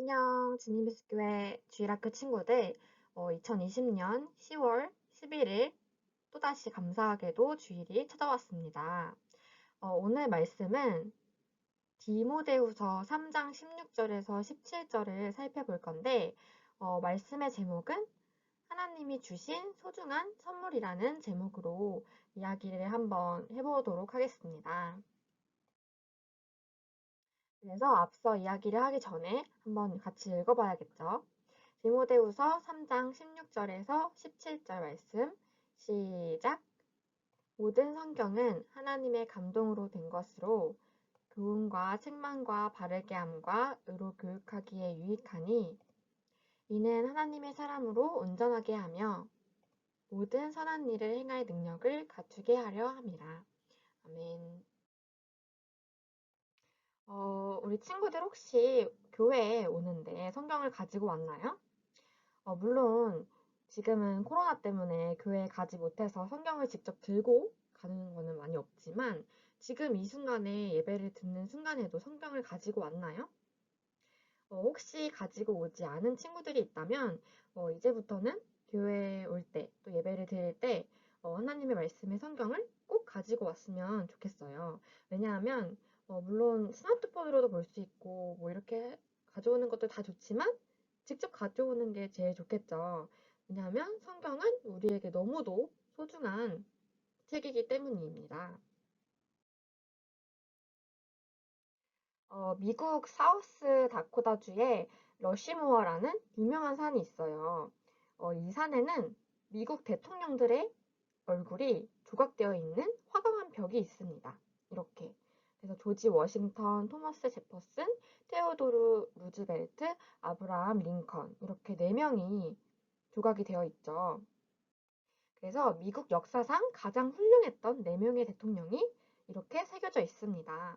안녕, 지니비스교회 주일학교 친구들. 2020년 10월 11일 또다시 감사하게도 주일이 찾아왔습니다. 오늘 말씀은 디모데후서 3장 16절에서 17절을 살펴볼 건데, 말씀의 제목은 하나님이 주신 소중한 선물이라는 제목으로 이야기를 한번 해보도록 하겠습니다. 그래서 앞서 이야기를 하기 전에 한번 같이 읽어봐야겠죠. 디모데후서 3장 16절에서 17절 말씀 시작. 모든 성경은 하나님의 감동으로 된 것으로 교훈과 책망과 바르게 함과 의로 교육하기에 유익하니 이는 하나님의 사람으로 온전하게 하며 모든 선한 일을 행할 능력을 갖추게 하려 함이라. 아멘. 우리 친구들 혹시 교회에 오는데 성경을 가지고 왔나요? 물론 지금은 코로나 때문에 교회에 가지 못해서 성경을 직접 들고 가는 거는 많이 없지만 지금 이 순간에 예배를 듣는 순간에도 성경을 가지고 왔나요? 혹시 가지고 오지 않은 친구들이 있다면 이제부터는 교회에 올 때, 또 예배를 드릴 때 하나님의 말씀의 성경을 꼭 가지고 왔으면 좋겠어요. 왜냐하면 물론 스마트폰으로도 볼 수 있고 뭐 이렇게 가져오는 것도 다 좋지만 직접 가져오는 게 제일 좋겠죠. 왜냐하면 성경은 우리에게 너무도 소중한 책이기 때문입니다. 미국 사우스 다코타주에 러시모어라는 유명한 산이 있어요. 이 산에는 미국 대통령들의 얼굴이 조각되어 있는 화강한 벽이 있습니다. 이렇게. 그래서 조지 워싱턴, 토머스 제퍼슨, 테오도르 루즈벨트, 아브라함 링컨 이렇게 4명이 조각이 되어 있죠. 그래서 미국 역사상 가장 훌륭했던 4명의 대통령이 이렇게 새겨져 있습니다.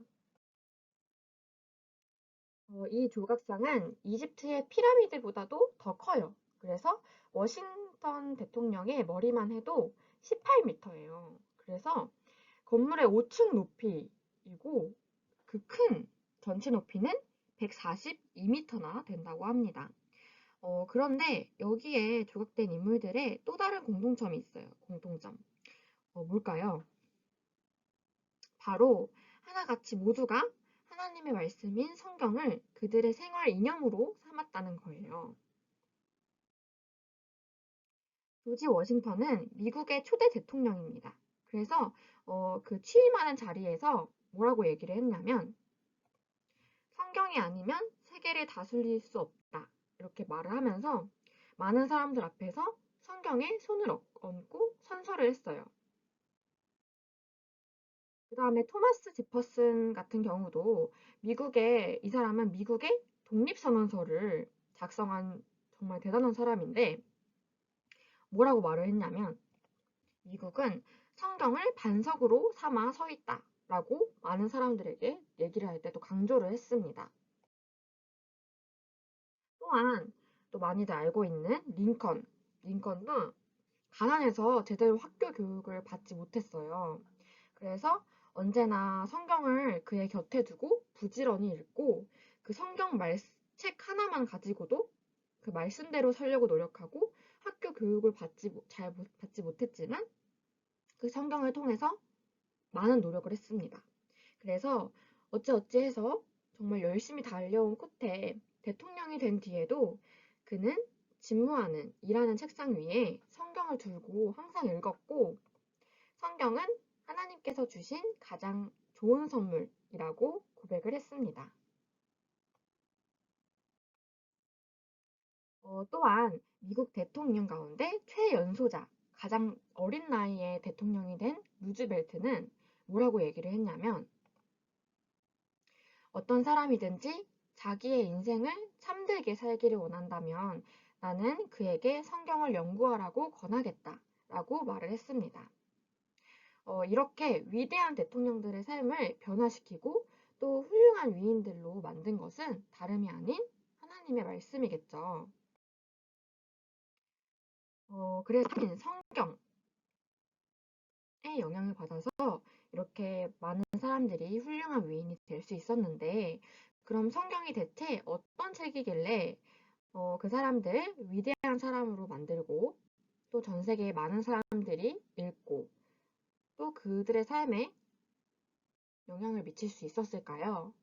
이 조각상은 이집트의 피라미드보다도 더 커요. 그래서 워싱턴 대통령의 머리만 해도 18m예요. 그래서 건물의 5층 높이이고 그 큰 전체 높이는 142m나 된다고 합니다. 그런데 여기에 조각된 인물들의 또 다른 공통점이 있어요. 공통점. 뭘까요? 바로 하나같이 모두가 하나님의 말씀인 성경을 그들의 생활 이념으로 삼았다는 거예요. 조지 워싱턴은 미국의 초대 대통령입니다. 그래서 그 취임하는 자리에서 뭐라고 얘기를 했냐면 성경이 아니면 세계를 다스릴 수 없다. 이렇게 말을 하면서 많은 사람들 앞에서 성경에 손을 얹고 선서를 했어요. 그 다음에 토마스 제퍼슨 같은 경우도 이 사람은 미국의 독립선언서를 작성한 정말 대단한 사람인데 뭐라고 말을 했냐면 미국은 성경을 반석으로 삼아 서 있다 라고 많은 사람들에게 얘기를 할 때도 강조를 했습니다. 또한 또 많이들 알고 있는 링컨도 가난해서 제대로 학교 교육을 받지 못했어요. 그래서 언제나 성경을 그의 곁에 두고 부지런히 읽고 그 책 하나만 가지고도 그 말씀대로 살려고 노력하고 학교 교육을 잘 받지 못했지만 그 성경을 통해서 많은 노력을 했습니다. 그래서 어찌어찌해서 정말 열심히 달려온 끝에 대통령이 된 뒤에도 그는 일하는 책상 위에 성경을 두고 항상 읽었고 성경은 하나님께서 주신 가장 좋은 선물이라고 고백을 했습니다. 또한 미국 대통령 가운데 최연소자, 가장 어린 나이에 대통령이 된 루즈벨트는 뭐라고 얘기를 했냐면 어떤 사람이든지 자기의 인생을 참되게 살기를 원한다면 나는 그에게 성경을 연구하라고 권하겠다 라고 말을 했습니다. 이렇게 위대한 대통령들의 삶을 변화시키고 또 훌륭한 위인들로 만든 것은 다름이 아닌 하나님의 말씀이겠죠. 그래서 성경의 영향을 받아서 이렇게 많은 사람들이 훌륭한 위인이 될 수 있었는데 그럼 성경이 대체 어떤 책이길래 그 사람들을 위대한 사람으로 만들고 또 전 세계의 많은 사람들이 읽고 또 그들의 삶에 영향을 미칠 수 있었을까요?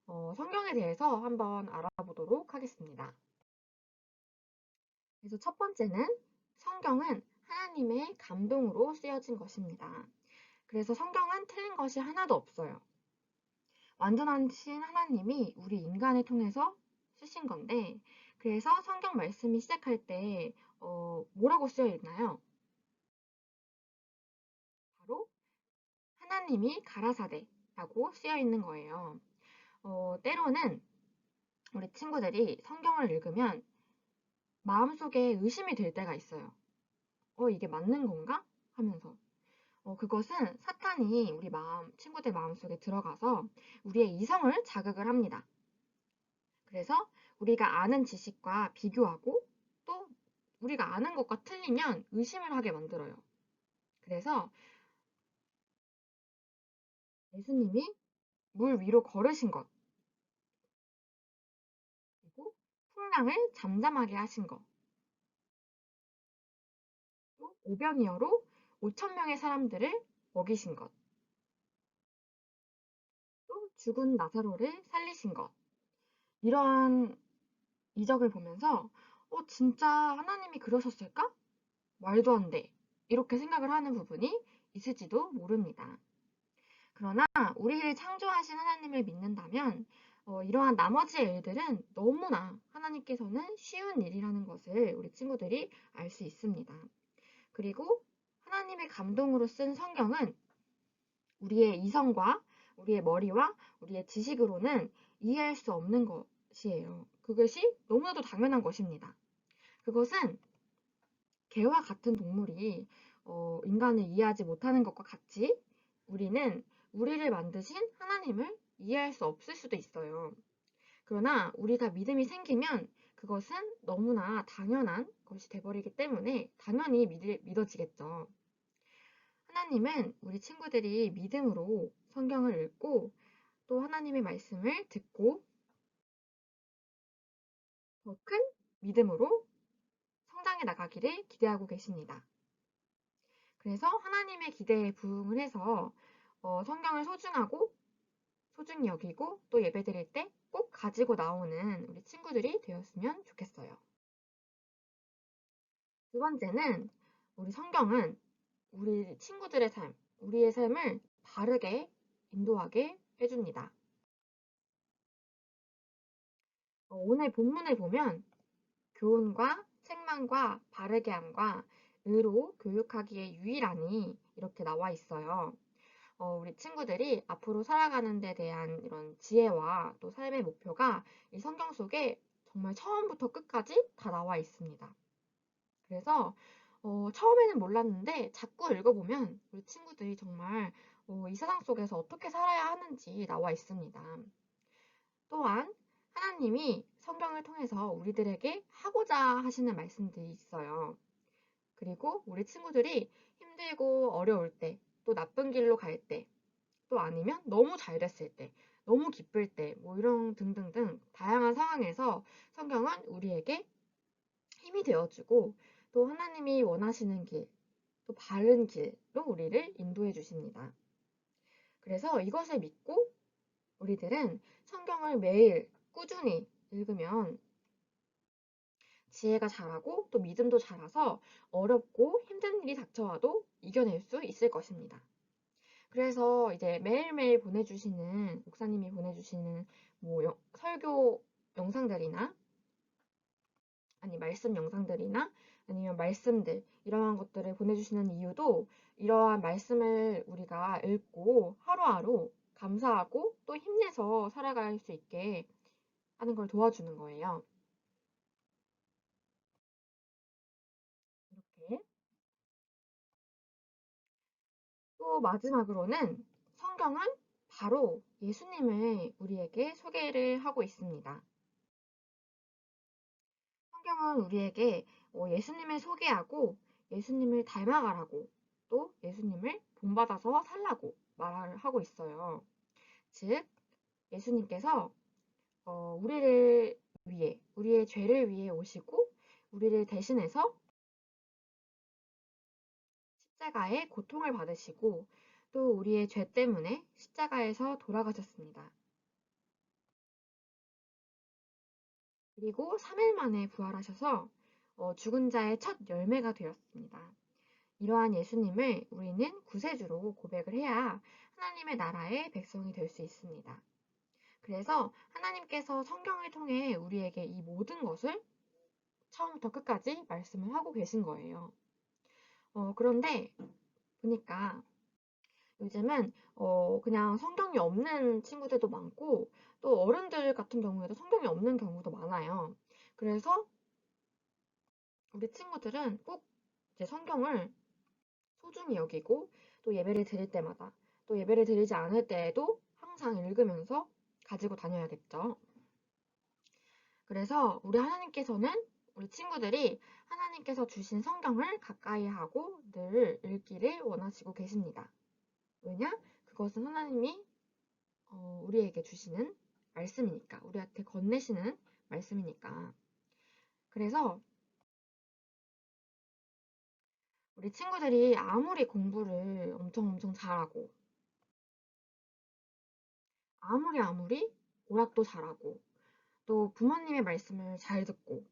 성경에 대해서 한번 알아보도록 하겠습니다. 그래서 첫 번째는 성경은 하나님의 감동으로 쓰여진 것입니다. 그래서 성경은 틀린 것이 하나도 없어요. 완전하신 하나님이 우리 인간을 통해서 쓰신 건데, 그래서 성경 말씀이 시작할 때 뭐라고 쓰여 있나요? 바로 하나님이 가라사대라고 쓰여 있는 거예요. 때로는 우리 친구들이 성경을 읽으면 마음속에 의심이 들 때가 있어요. 이게 맞는 건가? 하면서. 그것은 사탄이 우리 친구들 마음속에 들어가서 우리의 이성을 자극을 합니다. 그래서 우리가 아는 지식과 비교하고 또 우리가 아는 것과 틀리면 의심을 하게 만들어요. 그래서 예수님이 물 위로 걸으신 것, 그리고 풍랑을 잠잠하게 하신 것, 또 오병이어로 5천 명의 사람들을 먹이신 것, 또 죽은 나사로를 살리신 것, 이러한 이적을 보면서 진짜 하나님이 그러셨을까? 말도 안 돼. 이렇게 생각을 하는 부분이 있을지도 모릅니다. 그러나 우리를 창조하신 하나님을 믿는다면 이러한 나머지의 일들은 너무나 하나님께서는 쉬운 일이라는 것을 우리 친구들이 알 수 있습니다. 그리고 하나님의 감동으로 쓴 성경은 우리의 이성과 우리의 머리와 우리의 지식으로는 이해할 수 없는 것이에요. 그것이 너무나도 당연한 것입니다. 그것은 개와 같은 동물이 인간을 이해하지 못하는 것과 같이 우리는 우리를 만드신 하나님을 이해할 수 없을 수도 있어요. 그러나 우리가 믿음이 생기면 그것은 너무나 당연한 것이 돼버리기 때문에 당연히 믿어지겠죠. 하나님은 우리 친구들이 믿음으로 성경을 읽고 또 하나님의 말씀을 듣고 더 큰 믿음으로 성장해 나가기를 기대하고 계십니다. 그래서 하나님의 기대에 부응을 해서 성경을 소중히 여기고 또 예배 드릴 때 꼭 가지고 나오는 우리 친구들이 되었으면 좋겠어요. 두 번째는 우리 성경은 우리 친구들의 삶, 우리의 삶을 바르게 인도하게 해줍니다. 오늘 본문을 보면 교훈과 책망과 바르게 함과 의로 교육하기에 유일하니 이렇게 나와 있어요. 우리 친구들이 앞으로 살아가는 데 대한 이런 지혜와 또 삶의 목표가 이 성경 속에 정말 처음부터 끝까지 다 나와 있습니다. 그래서 처음에는 몰랐는데 자꾸 읽어보면 우리 친구들이 정말 이 세상 속에서 어떻게 살아야 하는지 나와 있습니다. 또한 하나님이 성경을 통해서 우리들에게 하고자 하시는 말씀들이 있어요. 그리고 우리 친구들이 힘들고 어려울 때, 또 나쁜 길로 갈 때, 또 아니면 너무 잘 됐을 때, 너무 기쁠 때, 뭐 이런 등등등 다양한 상황에서 성경은 우리에게 힘이 되어주고 또 하나님이 원하시는 길, 또 바른 길로 우리를 인도해 주십니다. 그래서 이것을 믿고 우리들은 성경을 매일 꾸준히 읽으면 지혜가 자라고 또 믿음도 자라서 어렵고 힘든 일이 닥쳐와도 이겨낼 수 있을 것입니다. 그래서 이제 매일매일 목사님이 보내주시는 뭐 설교 영상들이나 아니 말씀 영상들이나 아니면 말씀들 이러한 것들을 보내주시는 이유도 이러한 말씀을 우리가 읽고 하루하루 감사하고 또 힘내서 살아갈 수 있게 하는 걸 도와주는 거예요. 이렇게 또 마지막으로는 성경은 바로 예수님을 우리에게 소개를 하고 있습니다. 성경은 우리에게 예수님을 소개하고 예수님을 닮아가라고 또 예수님을 본받아서 살라고 말을 하고 있어요. 즉, 예수님께서 우리를 위해, 우리의 죄를 위해 오시고, 우리를 대신해서 십자가의 고통을 받으시고, 또 우리의 죄 때문에 십자가에서 돌아가셨습니다. 그리고 3일 만에 부활하셔서 죽은 자의 첫 열매가 되었습니다. 이러한 예수님을 우리는 구세주로 고백을 해야 하나님의 나라의 백성이 될 수 있습니다. 그래서 하나님께서 성경을 통해 우리에게 이 모든 것을 처음부터 끝까지 말씀을 하고 계신 거예요. 그런데 보니까 요즘은 그냥 성경이 없는 친구들도 많고 또 어른들 같은 경우에도 성경이 없는 경우도 많아요. 그래서 우리 친구들은 꼭 이제 성경을 소중히 여기고 또 예배를 드릴 때마다 또 예배를 드리지 않을 때에도 항상 읽으면서 가지고 다녀야겠죠. 그래서 우리 친구들이 하나님께서 주신 성경을 가까이 하고 늘 읽기를 원하시고 계십니다. 왜냐? 그것은 하나님이 우리에게 주시는 말씀이니까, 우리한테 건네시는 말씀이니까. 그래서 우리 친구들이 아무리 공부를 엄청 잘하고, 아무리 오락도 잘하고, 또 부모님의 말씀을 잘 듣고,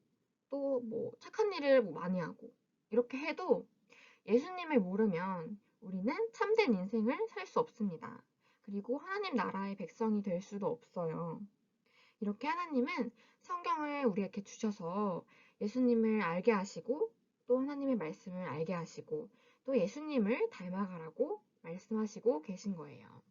또 뭐 착한 일을 뭐 많이 하고, 이렇게 해도 예수님을 모르면 우리는 참된 인생을 살 수 없습니다. 그리고 하나님 나라의 백성이 될 수도 없어요. 이렇게 하나님은 성경을 우리에게 주셔서 예수님을 알게 하시고 또 하나님의 말씀을 알게 하시고 또 예수님을 닮아가라고 말씀하시고 계신 거예요.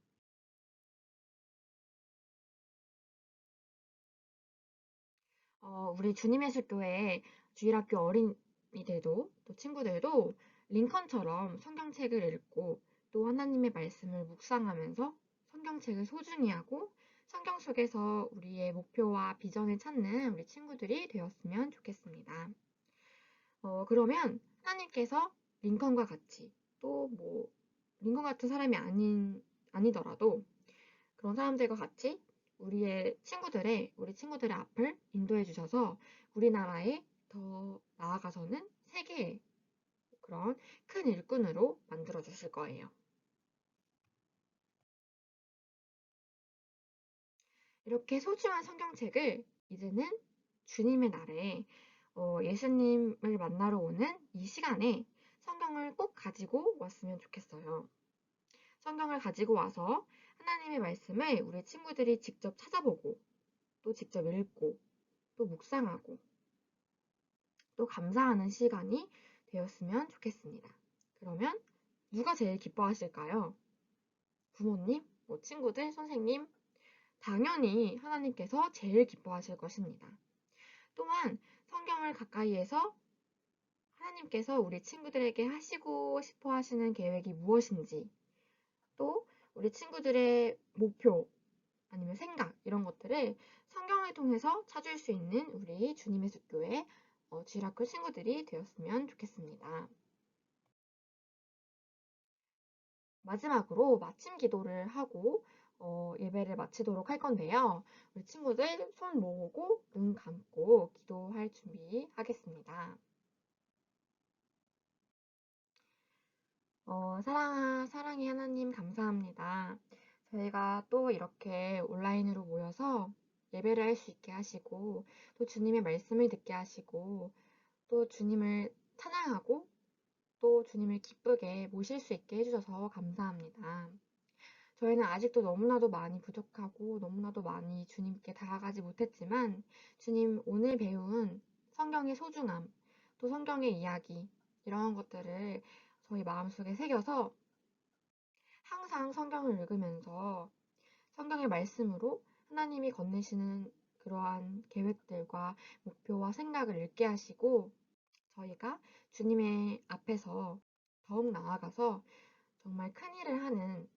우리 주님의술교회 주일학교 어린이들도 또 친구들도 링컨처럼 성경책을 읽고 또 하나님의 말씀을 묵상하면서 성경책을 소중히 하고 성경 속에서 우리의 목표와 비전을 찾는 우리 친구들이 되었으면 좋겠습니다. 그러면 하나님께서 링컨과 같이 또 뭐 링컨 같은 사람이 아니더라도 그런 사람들과 같이 우리 친구들의 앞을 인도해 주셔서 우리나라에 더 나아가서는 세계의 그런 큰 일꾼으로 만들어 주실 거예요. 이렇게 소중한 성경책을 이제는 주님의 날에 예수님을 만나러 오는 이 시간에 성경을 꼭 가지고 왔으면 좋겠어요. 성경을 가지고 와서 하나님의 말씀을 우리 친구들이 직접 찾아보고 또 직접 읽고 또 묵상하고 또 감사하는 시간이 되었으면 좋겠습니다. 그러면 누가 제일 기뻐하실까요? 부모님, 뭐 친구들, 선생님? 당연히 하나님께서 제일 기뻐하실 것입니다. 또한 성경을 가까이에서 하나님께서 우리 친구들에게 하시고 싶어 하시는 계획이 무엇인지, 또 우리 친구들의 목표 아니면 생각 이런 것들을 성경을 통해서 찾을 수 있는 우리 주님의 숲교회 주일학교 친구들이 되었으면 좋겠습니다. 마지막으로 마침 기도를 하고 예배를 마치도록 할 건데요. 우리 친구들 손 모으고 눈 감고 기도할 준비하겠습니다. 사랑의 하나님 감사합니다. 저희가 또 이렇게 온라인으로 모여서 예배를 할 수 있게 하시고, 또 주님의 말씀을 듣게 하시고, 또 주님을 찬양하고, 또 주님을 기쁘게 모실 수 있게 해주셔서 감사합니다. 저희는 아직도 너무나도 많이 부족하고, 너무나도 많이 주님께 다가가지 못했지만, 주님 오늘 배운 성경의 소중함, 또 성경의 이야기, 이런 것들을 저희 마음속에 새겨서 항상 성경을 읽으면서 성경의 말씀으로 하나님이 건네시는 그러한 계획들과 목표와 생각을 읽게 하시고 저희가 주님의 앞에서 더욱 나아가서 정말 큰 일을 하는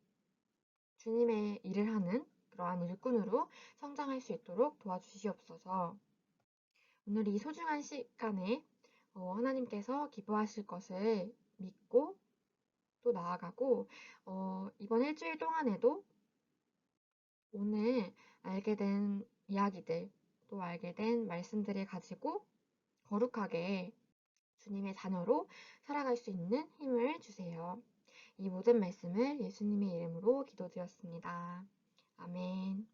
주님의 일을 하는 그러한 일꾼으로 성장할 수 있도록 도와주시옵소서. 오늘 이 소중한 시간에 하나님께서 기뻐하실 것을 믿고 또 나아가고 이번 일주일 동안에도 오늘 알게 된 이야기들, 또 알게 된 말씀들을 가지고 거룩하게 주님의 자녀로 살아갈 수 있는 힘을 주세요. 이 모든 말씀을 예수님의 이름으로 기도드렸습니다. 아멘.